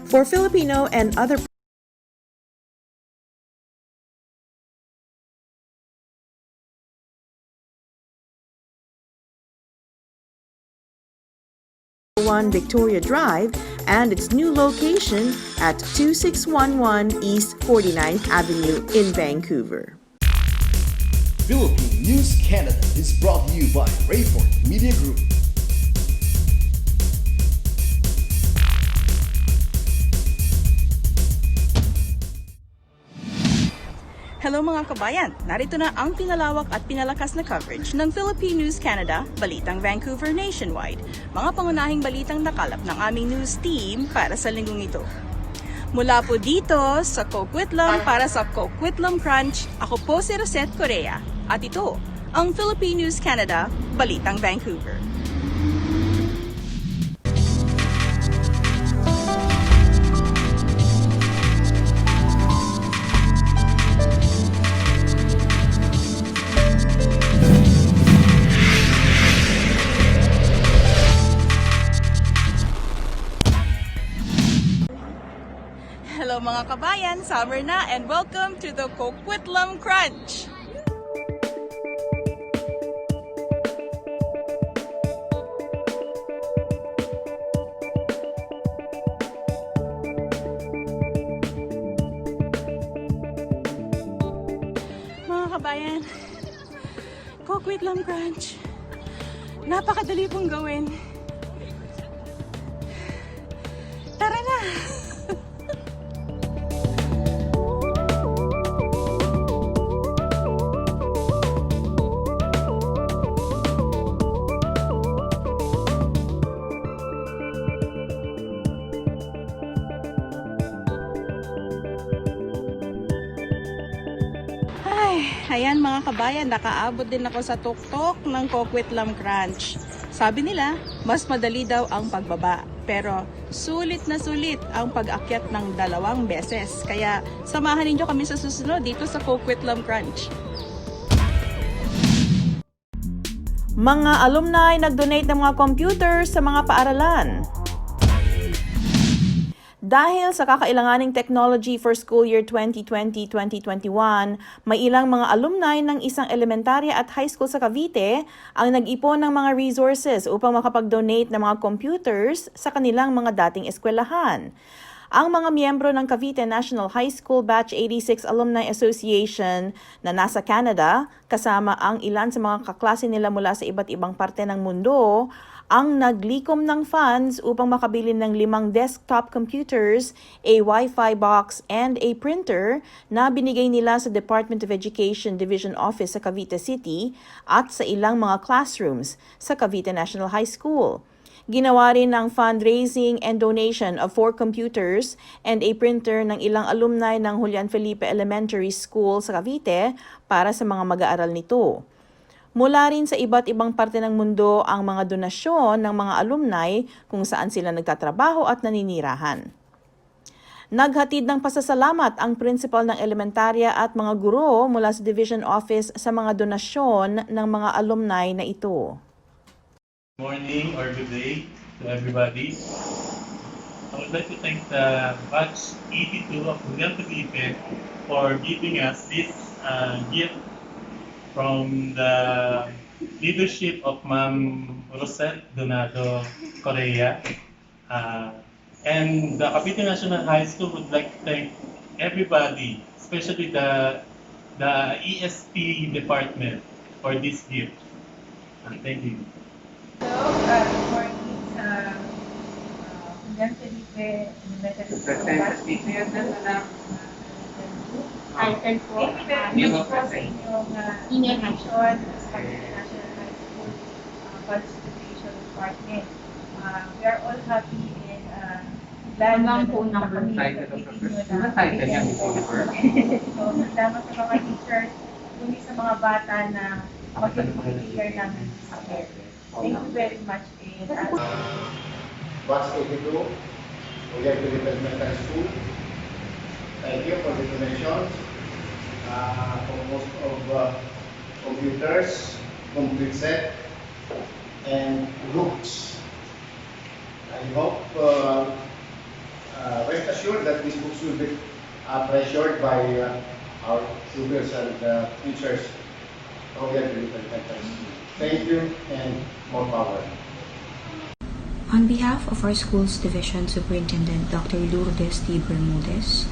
For Filipino and other one Victoria Drive and its new location at 2611 East 49th Avenue in Vancouver. Philippine News Canada is brought to you by Rayford Media Group. Hello mga kabayan! Narito na ang pinalawak at pinalakas na coverage ng Philippine News Canada, Balitang Vancouver Nationwide. Mga pangunahing balitang nakalap ng aming news team para sa linggong ito. Mula po dito sa Coquitlam para sa Coquitlam Crunch, ako po si Rosette Correa. At ito, ang Philippine News Canada, Balitang Vancouver. Hello mga kabayan, summer na and welcome to the Coquitlam Crunch! Mga kabayan, Coquitlam Crunch, napakadali pong gawin. Tara na! Ayan mga kabayan, nakaabot din ako sa tuktok ng Coquitlam Crunch. Sabi nila, mas madali daw ang pagbaba. Pero sulit na sulit ang pag-akyat ng 2 beses. Kaya samahan ninyo kami sa susunod dito sa Coquitlam Crunch. Mga alumni nag-donate ng mga computers sa mga paaralan. Dahil sa kakailanganing technology for school year 2020-2021, may ilang mga alumni ng isang elementarya at high school sa Cavite ang nag-ipon ng mga resources upang makapag-donate ng mga computers sa kanilang mga dating eskwelahan. Ang mga miyembro ng Cavite National High School Batch 86 Alumni Association na nasa Canada, kasama ang ilan sa mga kaklase nila mula sa iba't ibang parte ng mundo, ang naglikom ng funds upang makabili ng 5 desktop computers, a Wi-Fi box, and a printer na binigay nila sa Department of Education Division Office sa Cavite City at sa ilang mga classrooms sa Cavite National High School. Ginawa rin ng fundraising and donation of 4 computers and a printer ng ilang alumni ng Julian Felipe Elementary School sa Cavite para sa mga mag-aaral nito. Mula rin sa iba't ibang parte ng mundo ang mga donasyon ng mga alumni kung saan sila nagtatrabaho at naninirahan. Naghatid ng pasasalamat ang principal ng elementarya at mga guro mula sa Division Office sa mga donasyon ng mga alumni na ito. Good morning or good day to everybody. I would like to thank the Batch 82 of Julian Felipe for giving us this gift from the leadership of Ma'am Rosette Donado Correa. And the Cavite National High School would like to thank everybody, especially the ESP department for this gift. Thank you. Hello, good morning sa Julian Felipe Elementary School. Thank you very much po sa inyong donation sa National High School Participation Department. We are all happy and glad na kami nag-ibig nyo na so, salamat sa mga teachers, kundi sa mga bata na mag-prepare namin sa care. Thank you very much. Batch 82, Julian Felipe Elementary School. Thank you for the donations. For most of computers, complete set, and books. I hope assured that these books will be treasured by our students and teachers of the Philippine High School. Thank you and more power. On behalf of our school's Division Superintendent, Dr. Lourdes T. Bermudez,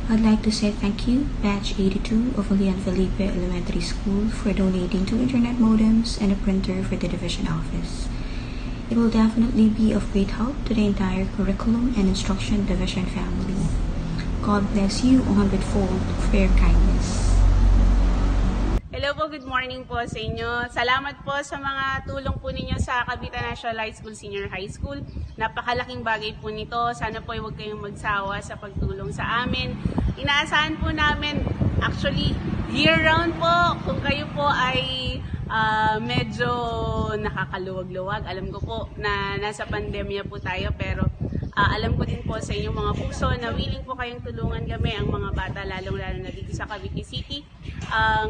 I'd like to say thank you, Batch 82 of Julian Felipe Elementary School, for donating 2 internet modems and a printer for the division office. It will definitely be of great help to the entire curriculum and instruction division family. God bless you 100-fold for your kindness. Hello po, good morning po sa inyo. Salamat po sa mga tulong po ninyo sa Cavite National High School Senior High School. Napakalaking bagay po nito. Sana po huwag kayong magsawa sa pagtulong sa amin. Inaasahan po namin, actually, year-round po, kung kayo po ay medyo nakakaluwag-luwag. Alam ko po na nasa pandemya po tayo, pero alam ko din po sa inyong mga puso na willing po kayong tulungan kami, ang mga bata, lalong-lalo na dito sa Cavite City.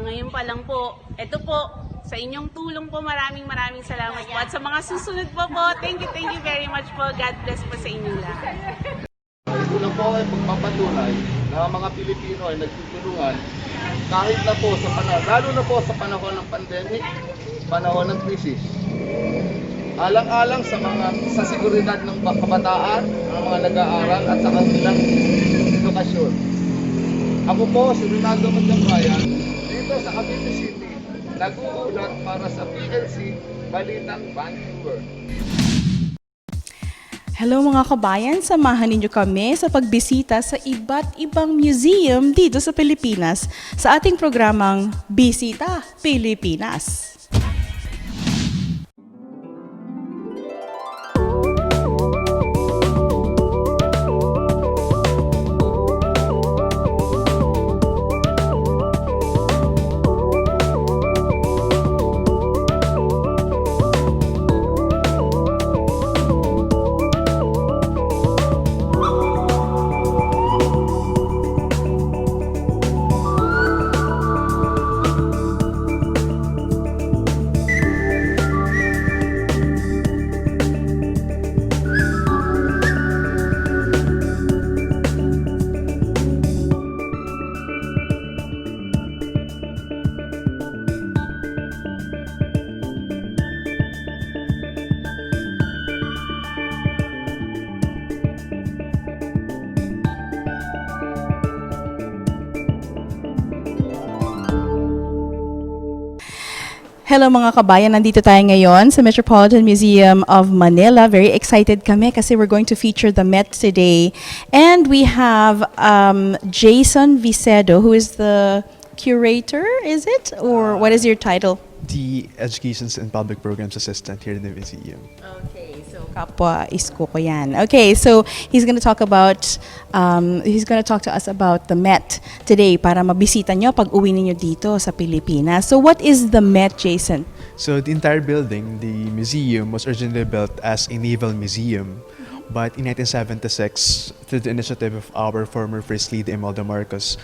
Ngayon pa lang po, ito po, sa inyong tulong po, maraming salamat po. At sa mga susunod po, thank you very much po. God bless po sa inyong lahat. Ito na po ay pagpapatunay na mga Pilipino ay nagtutulungan kahit na po sa lalo na po sa panahon ng pandemic, panahon ng krisis. Alang-alang sa seguridad ng kabataan, ng mga nag-aaral at sa kanilang edukasyon. Ako po, si Ronaldo Magdambayan, dito sa Cavite City, nag-uulat para sa PLC Balitang Vancouver. Hello mga kabayan, samahan ninyo kami sa pagbisita sa iba't ibang museum dito sa Pilipinas sa ating programang Bisita Pilipinas. Hello mga kabayan, nandito tayo ngayon sa Metropolitan Museum of Manila. Very excited kami kasi we're going to feature the Met today. And we have Jason Vicedo, who is the curator, is it? Or what is your title? The Educations and Public Programs Assistant here in the museum. Okay, so kapwa isko ko yan. Okay, so he's going to talk to us about the Met today para mabisita nyo pag uwi ninyo dito sa Pilipinas. So what is the Met, Jason? So the entire building, the museum, was originally built as a naval museum. But in 1976, through the initiative of our former First Lady Imelda Marcos,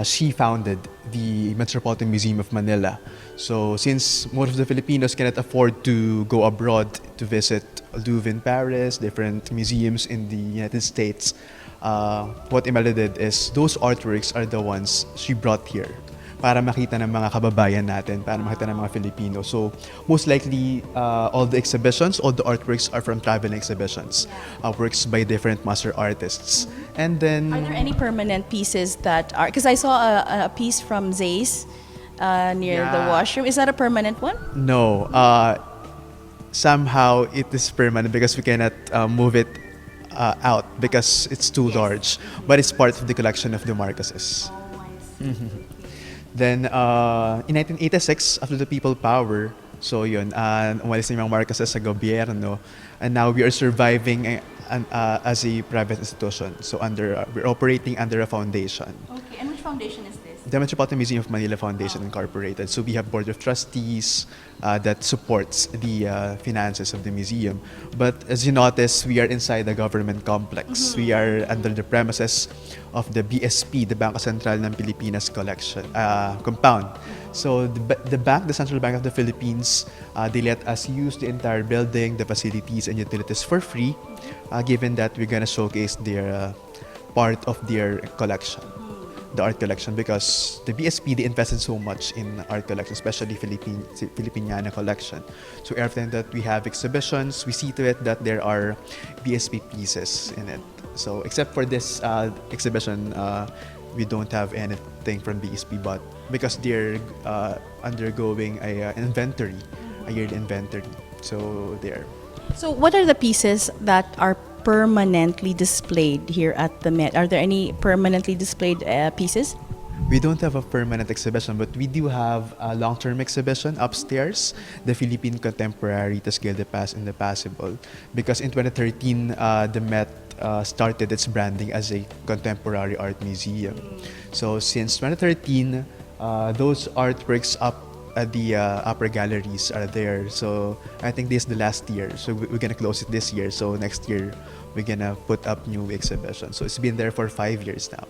she founded the Metropolitan Museum of Manila. So since most of the Filipinos cannot afford to go abroad to visit Louvre in Paris, different museums in the United States, what Imelda did is those artworks are the ones she brought here para makita ng mga kababayan natin, para makita ng mga Filipino. So most likely, all the exhibitions, all the artworks are from traveling exhibitions, works by different master artists. And then, Are there any permanent pieces that are, because I saw a piece from Zay's near the Yeah. washroom. Is that a permanent one? no, somehow it is permanent because we cannot move it out because it's too large. But it's part of the collection of the Marcoses. Then, in 1986, after the people power, so yun, umalis na yung mga Marcoses sa gobyerno, and now we are surviving as a private institution. So we're operating under a foundation. Okay, and which foundation is this? The Metropolitan Museum of Manila Foundation Incorporated. So we have board of trustees that supports the finances of the museum. But as you notice, we are inside the government complex. We are under the premises of the BSP, the Bangko Sentral ng Pilipinas collection compound. So the bank, the Central Bank of the Philippines, they let us use the entire building, the facilities and utilities for free, given that we're gonna showcase their part of their collection, the art collection, because the BSP, they invested so much in art collection, especially Filipiniana collection. So every time that we have exhibitions, we see to it that there are BSP pieces in it. So except for this exhibition, we don't have anything from BSP, but because they're undergoing an inventory, a yearly inventory. So there. So what are the pieces that are permanently displayed here at the Met? Are there any permanently displayed pieces? We don't have a permanent exhibition, but we do have a long-term exhibition upstairs, the Philippine Contemporary, the Scale, the Past, and the Passable. Because in 2013, the Met started its branding as a contemporary art museum. So since 2013, those artworks up at the upper galleries are there. So I think this is the last year. So we're gonna close it this year. So next year, we're gonna put up new exhibition. So it's been there for 5 years now.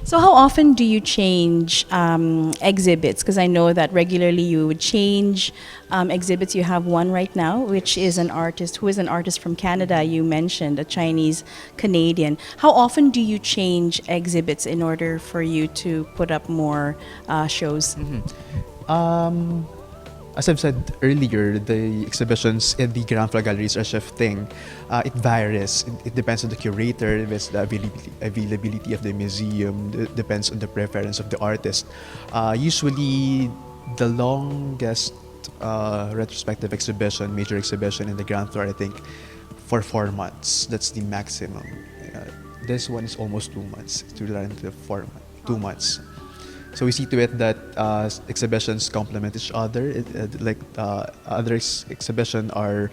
So how often do you change exhibits? Because I know that regularly you would change exhibits. You have one right now, which is an artist who is an artist from Canada. You mentioned a Chinese Canadian. How often do you change exhibits in order for you to put up more shows? As I've said earlier, the exhibitions in the ground floor galleries are shifting. It varies. It depends on the curator, it's the availability of the museum, it depends on the preference of the artist. Usually, the longest retrospective exhibition, major exhibition in the ground floor, I think, for 4 months. That's the maximum. This one is almost 2 months. To run to 2 months. So we see to it that exhibitions complement each other. Other exhibition are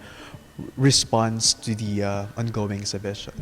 response to the ongoing exhibition.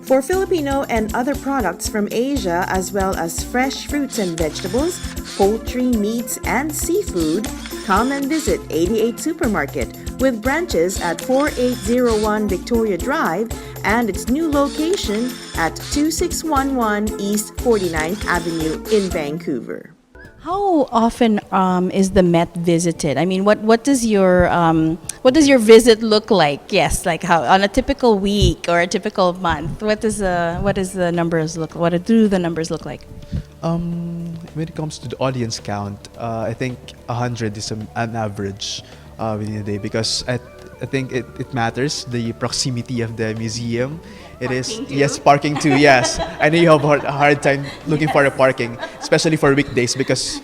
For Filipino and other products from Asia, as well as fresh fruits and vegetables, poultry, meats, and seafood, come and visit 88 Supermarket with branches at 4801 Victoria Drive and its new location at 2611 East 49th Avenue in Vancouver. How often is the Met visited? I mean, what does your visit look like? Yes, like how on a typical week or a typical month. What do the numbers look like? When it comes to the audience count, I think 100 is an average within a day, because I think it matters, the proximity of the museum. It is Parking too? Yes, parking too. Yes, I know you have a hard time looking for a parking, especially for weekdays, because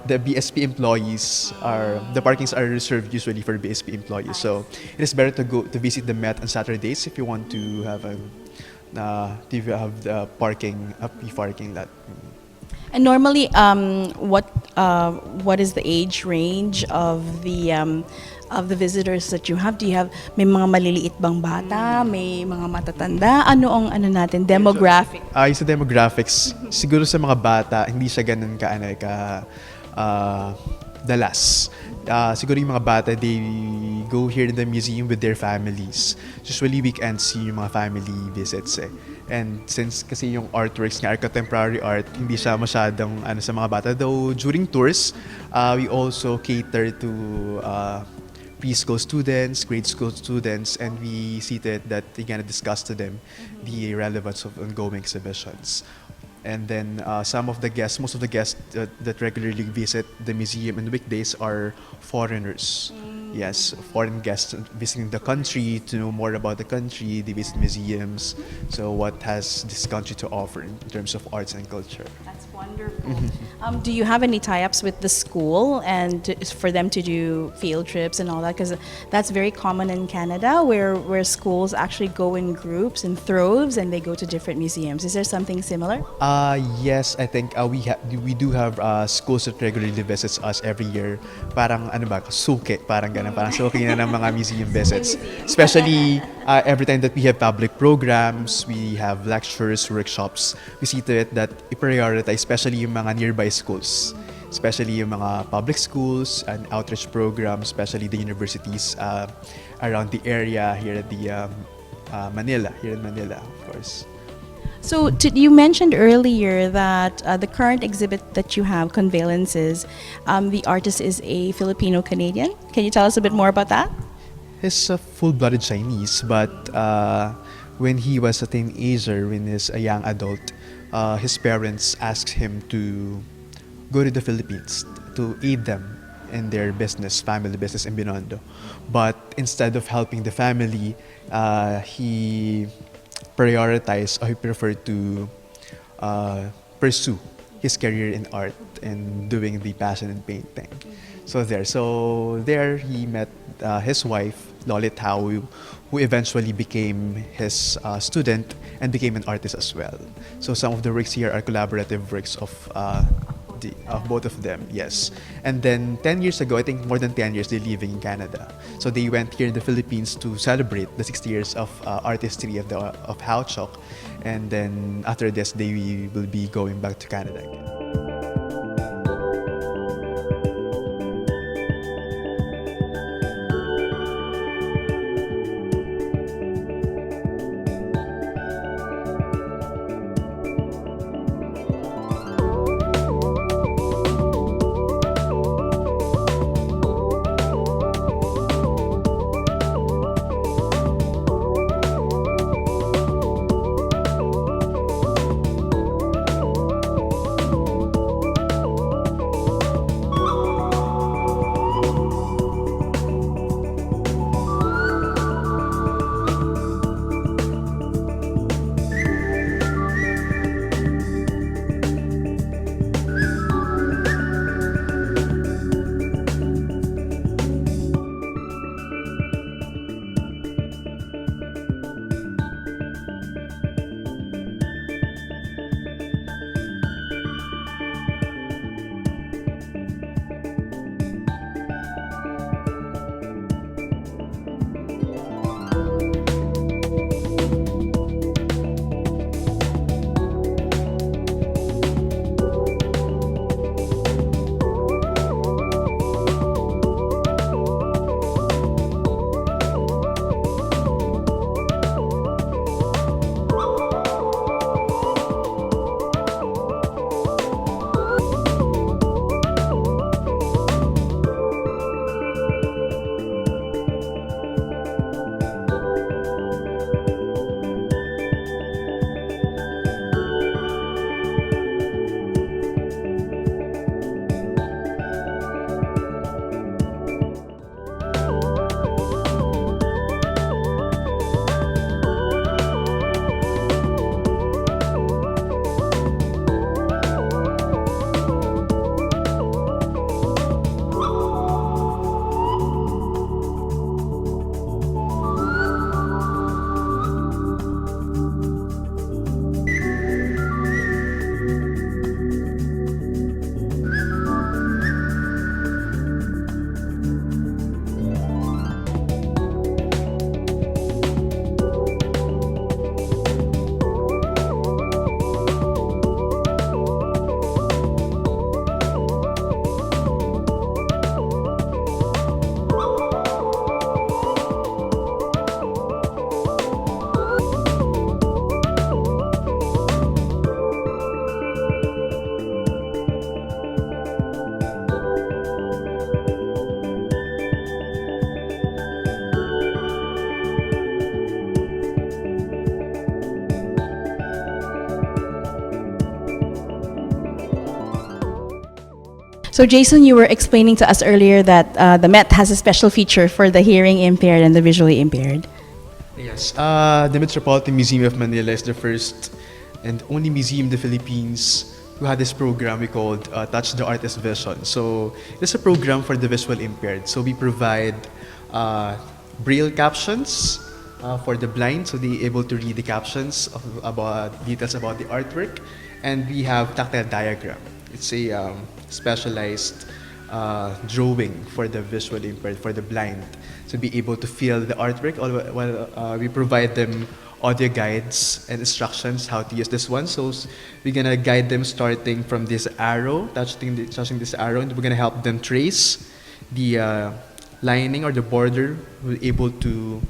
the BSP employees the parkings are reserved usually for BSP employees. So it is better to go to visit the Met on Saturdays if you want to have the parking parking lot. And normally, what is the age range of the visitors that you have? Do you have may mga maliliit bang bata, may mga matatanda? Ano ang natin demographic? Sa demographics, siguro sa mga bata hindi siya ganun dalas. Siguro yung mga bata, they go here in the museum with their families. Usually weekends yung mga family visits eh. And since kasi yung artworks nga, contemporary art, hindi siya masyadong sa mga bata. Though during tours, we also cater to preschool students, grade school students, and we see that we're gonna discuss to them the relevance of ongoing exhibitions. And then most of the guests that regularly visit the museum on weekdays are foreigners. Yes, foreign guests visiting the country to know more about the country. They visit museums. So what has this country to offer in terms of arts and culture? That's Wonderful. Do you have any tie-ups with the school and for them to do field trips and all that? Because that's very common in Canada, where schools actually go in groups and troves and they go to different museums. Is there something similar? Yes, I think we do have schools that regularly visits us every year. Parang ano ba, suki, parang ganun, parang suki na ng mga museum visits. Especially every time that we have public programs, we have lectures, workshops, we see to it that i-prioritize, especially yung mga nearby schools. Especially yung mga public schools and outreach programs, especially the universities around the area here at the Manila, here in Manila, of course. So you mentioned earlier that the current exhibit that you have, Convalences, the artist is a Filipino-Canadian. Can you tell us a bit more about that? He's a full-blooded Chinese, but when he was a teenager, when he's a young adult, his parents asked him to go to the Philippines to aid them in their business, family business in Binondo. But instead of helping the family, he prioritized, or he preferred to pursue his career in art and doing the passion in painting. So there he met his wife, Lolit Tao, who eventually became his student and became an artist as well. So some of the works here are collaborative works of both of them, yes. And then 10 years ago, I think more than 10 years, they're living in Canada. So they went here in the Philippines to celebrate the 60 years of artistry of How Chok. And then after this, they will be going back to Canada again. So Jason, you were explaining to us earlier that the Met has a special feature for the hearing impaired and the visually impaired. Yes, the Metropolitan Museum of Manila is the first and only museum in the Philippines we had this program we called Touch the Artist Vision. So it's a program for the visual impaired. So we provide braille captions for the blind, so they able to read the captions about details about the artwork, and we have tactile diagram. It's a specialized drawing for the visually impaired, for the blind, to be able to feel the artwork. While we provide them audio guides and instructions how to use this one. So we're gonna guide them starting from this arrow, touching this arrow, and we're gonna help them trace the lining or the border. We're able to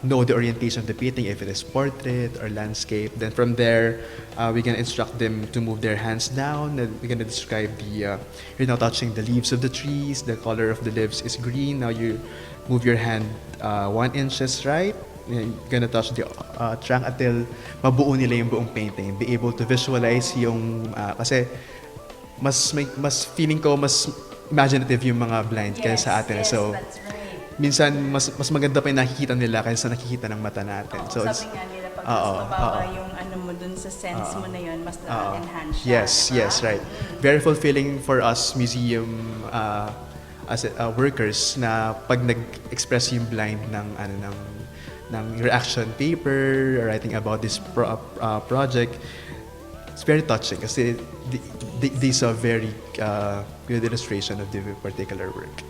know the orientation of the painting, if it is portrait or landscape. Then from there, we're gonna instruct them to move their hands down. Then we're gonna describe the, you're now touching the leaves of the trees, the color of the leaves is green. Now you move your hand 1 inches right. You're gonna touch the trunk until mabuo nila yung buong painting. Be able to visualize yung, kasi mas feeling ko, mas imaginative yung mga blind kaya sa atin. So, minsan mas maganda pa yung nakikita nila kaysa nakikita ng mata natin. So sabi nga nila, pag mas mababa yung ano mo dun sa sense mo na yun, mas na-enhance siya. Yes, right. Very fulfilling for us museum as workers na pag nag-express yung blind ng reaction paper, writing about this project. It's very touching kasi these are very good illustration of the particular work.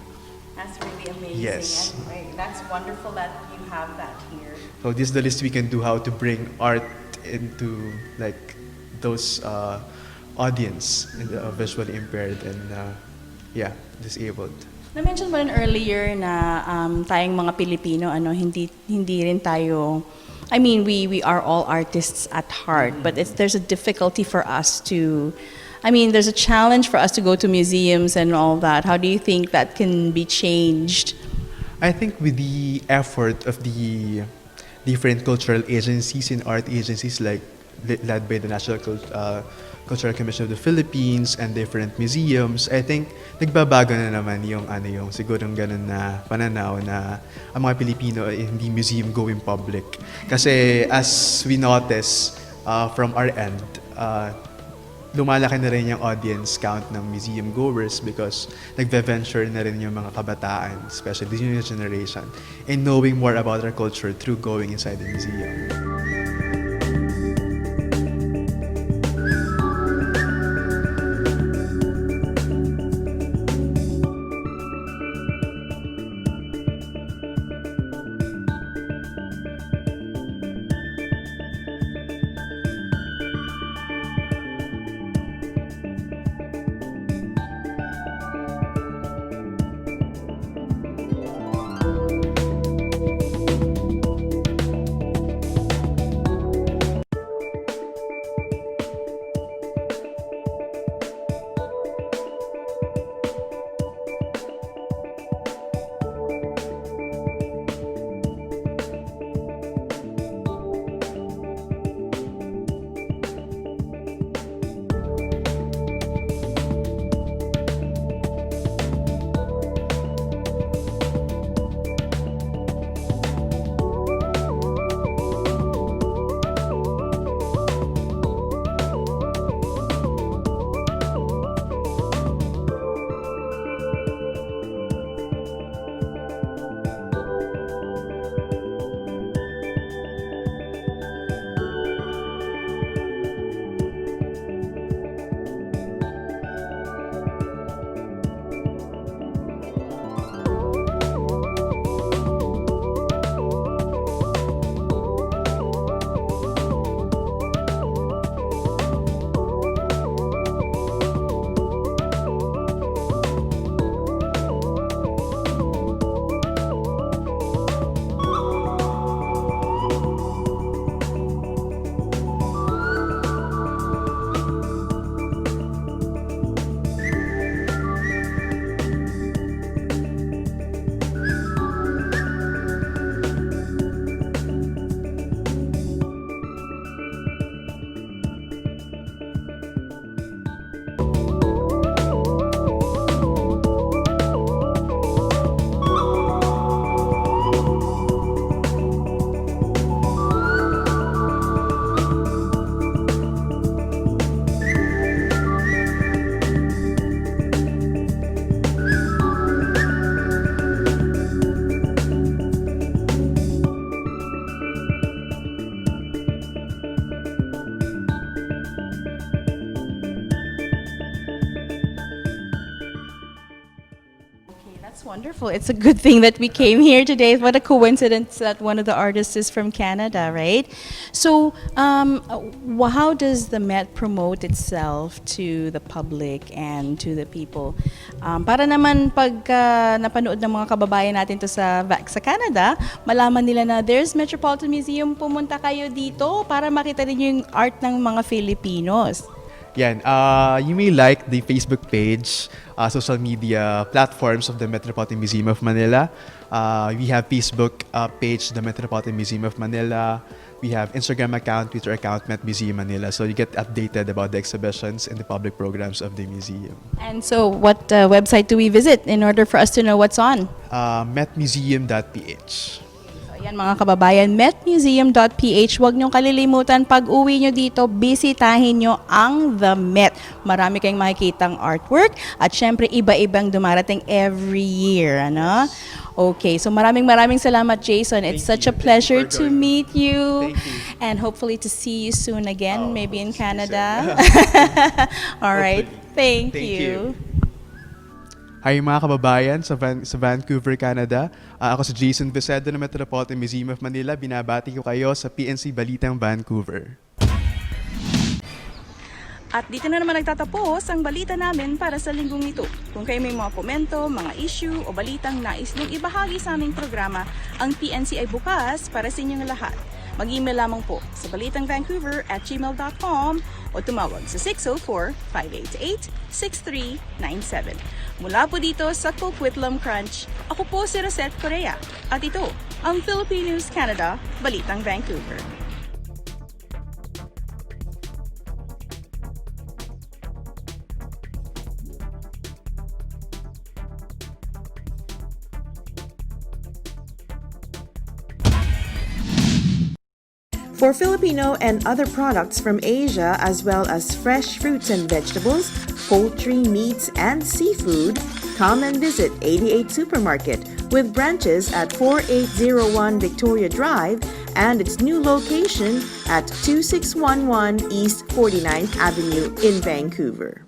That's really amazing. Yes. And that's wonderful that you have that here. So this is the list we can do how to bring art into like those audience, in the visually impaired and disabled. Na-mention mo rin earlier na tayong mga Pilipino, hindi rin tayo, I mean, we are all artists at heart, but there's a difficulty for us to, I mean, there's a challenge for us to go to museums and all that. How do you think that can be changed? I think with the effort of the different cultural agencies and art agencies like led by the National Cultural Commission of the Philippines and different museums, I think nagbabago na naman yung sigurong ganun na pananaw na ang mga Pilipino ay hindi museum going public. Kasi as we notice from our end, lumalaki na rin yung audience count ng museum goers because nagve-venture na rin yung mga kabataan, especially the new generation, in knowing more about our culture through going inside the museum. That's wonderful. It's a good thing that we came here today. What a coincidence that one of the artists is from Canada, right? So, how does the Met promote itself to the public and to the people? Para naman pag napanood ng mga kababayan natin to sa Canada, malaman nila na there's Metropolitan Museum, pumunta kayo dito para makita din yung art ng mga Filipinos. Yan, you may like the Facebook page, social media platforms of the Metropolitan Museum of Manila. We have Facebook page, the Metropolitan Museum of Manila. We have Instagram account, Twitter account, Met Museum Manila. So you get updated about the exhibitions and the public programs of the museum. And so, what website do we visit in order for us to know what's on? Metmuseum.ph. Ayan mga kababayan, metmuseum.ph. Huwag niyong kalilimutan, pag uwi niyo dito, bisitahin niyo ang The Met. Marami kayong makikitang artwork at syempre iba-ibang dumarating every year. Ano? Okay, so maraming salamat, Jason. It's such a pleasure to meet you. Thank you. And hopefully to see you soon again, maybe in see you Canada. All right, thank you. Hi mga kababayan sa Vancouver, Canada. Ako si Jason Vicedo ng Metropolitan Museum of Manila. Binabati ko kayo sa PNC Balitang Vancouver. At dito na naman nagtatapos ang balita namin para sa linggong ito. Kung kayo may mga komento, mga issue o balitang nais niyong ibahagi sa aming programa, ang PNC ay bukas para sa inyong lahat. Mag-email lamang po sa balitangvancouver@gmail.com o tumawag sa 604-588-6397. Mula po dito sa Coquitlam Crunch, ako po si Rosette Correa at ito ang Philippine News Canada, Balitang Vancouver. For Filipino and other products from Asia, as well as fresh fruits and vegetables, poultry, meats, and seafood, come and visit 88 Supermarket with branches at 4801 Victoria Drive and its new location at 2611 East 49th Avenue in Vancouver.